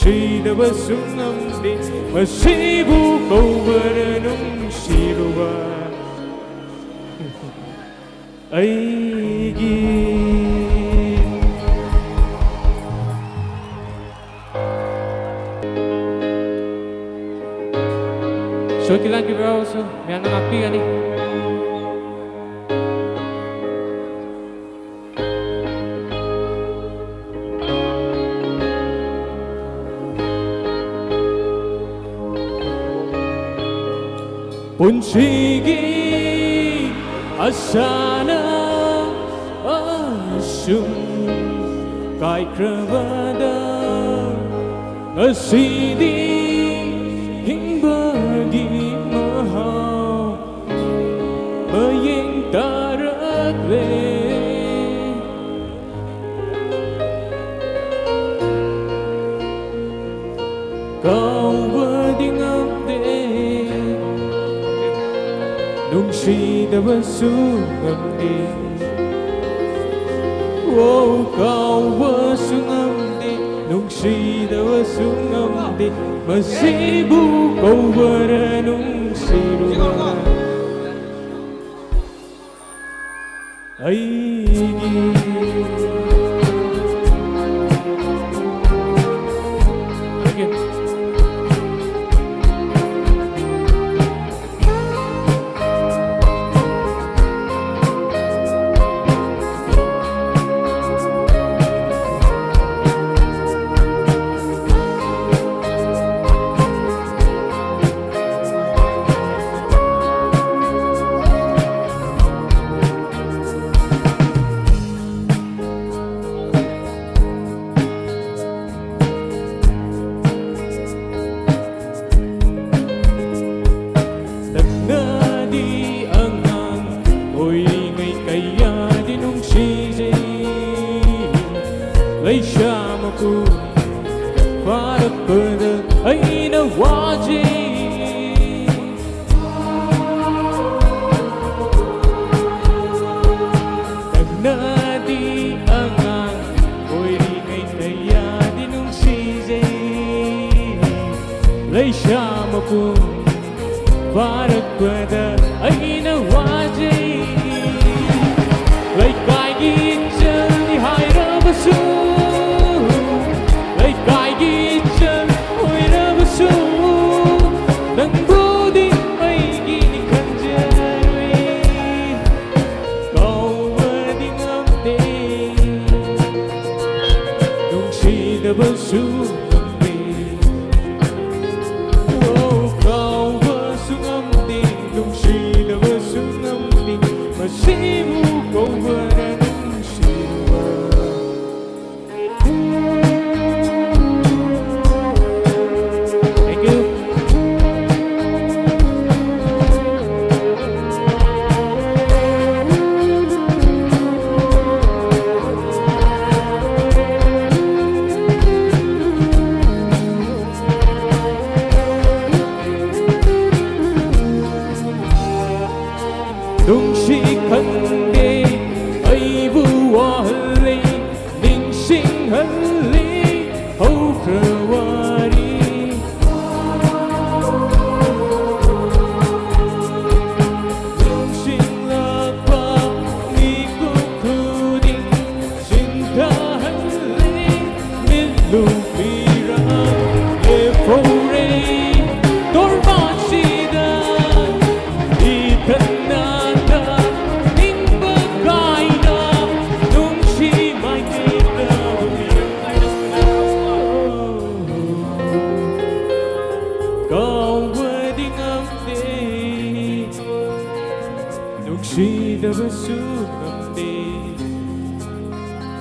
ꯅꯨꯡꯁꯤꯗꯕꯁꯨ ꯉꯝꯗꯦ ꯃꯁꯤꯕꯨ ꯀꯧꯕꯔ ꯅꯨꯡꯁꯤꯔꯨꯕ ꯑꯩꯒꯤ ꯏꯁꯣꯔ ꯀꯤꯂꯥꯡꯒꯤꯕ ꯌꯥꯎꯔꯁꯨ ꯃꯌꯥꯝꯅ ꯉꯥꯛꯄꯤꯒꯅꯤ ꯄꯨꯟꯁꯤꯒꯤ ꯑꯁꯥꯅ ꯑꯁꯨꯝ ꯀꯥꯏꯈ꯭ꯔꯕꯗ ꯉꯁꯤꯗꯤ ꯍꯤꯡꯕꯒꯤ ꯃꯍꯥꯎ ꯃꯌꯦꯡ ꯇꯥꯔꯛꯂꯦ ꯀꯥꯎꯕꯗꯤ ꯉꯝꯗꯦ ꯅꯨꯡꯁꯤꯗꯕꯁꯨ ꯉꯝꯗꯦ ꯀꯥꯎꯕꯁꯨ ꯉꯝꯗꯦ ꯅꯨꯡꯁꯤꯗꯕꯁꯨ ꯉꯝꯗꯦ ꯃꯁꯤꯕꯨ ꯀꯧꯕꯔ ꯅꯨꯡꯁꯤꯔꯨꯕ ꯑꯩꯒꯤ ꯂꯩꯁꯥꯃꯛꯄꯨ ꯐꯥꯔꯛꯄꯗ ꯑꯩꯅ ꯋꯥꯖꯩ ꯅꯪꯅꯗꯤ ꯑꯉꯥꯡ ꯑꯣꯏꯔꯤꯉꯩ ꯀꯌꯥꯗꯤ ꯅꯨꯡꯁꯤꯖꯩ ꯂꯩꯁꯥꯃꯛꯄꯨ ꯐꯥꯔꯛꯄꯗ ꯑꯩꯅ ꯋꯥꯖꯩ ꯂꯩꯀꯥꯏꯒꯤ ꯏꯆꯜꯅꯤ ꯍꯥꯏꯔꯕꯁꯨ ꯅꯪꯕꯨꯗꯤ ꯑꯩꯒꯤꯅꯤ ꯈꯟꯖꯔꯦ ꯀꯥꯎꯕꯗꯤ ꯉꯝꯗꯦ ꯅꯨꯡꯁꯤꯗꯕꯁꯨ ꯉꯝꯗꯦ ꯀꯥꯎꯕꯁꯨ ꯉꯝꯗꯦ ꯅꯨꯡꯁꯤꯗꯕꯁꯨ ꯉꯝꯗꯦ ꯃꯁꯤꯕꯨ ꯀꯧꯕꯔ ꯅꯨꯡꯁꯤꯕ ꯅꯨꯡꯁꯤ ꯈꯪꯗꯦ ꯑꯩꯕꯨ ꯋꯥꯍꯜꯂꯤ ꯅꯤꯡꯁꯤꯡꯍꯜꯂꯤ ꯍꯧꯈ꯭ꯔ ꯋꯥꯔꯤ ꯅꯤꯡꯁꯤꯡꯂꯛꯄ ꯃꯤꯀꯨꯞ ꯈꯨꯗꯤꯡ ꯆꯤꯟꯊꯍꯜꯂꯤ ꯃꯤꯠꯂꯨꯕꯤꯔ ꯂꯦꯞꯍꯧꯔꯦ ꯇꯣꯔꯕꯥꯟꯁꯤꯗ 이끝나 ꯅꯨꯡꯁꯤꯗꯕꯁꯨ ꯉꯝꯗꯦ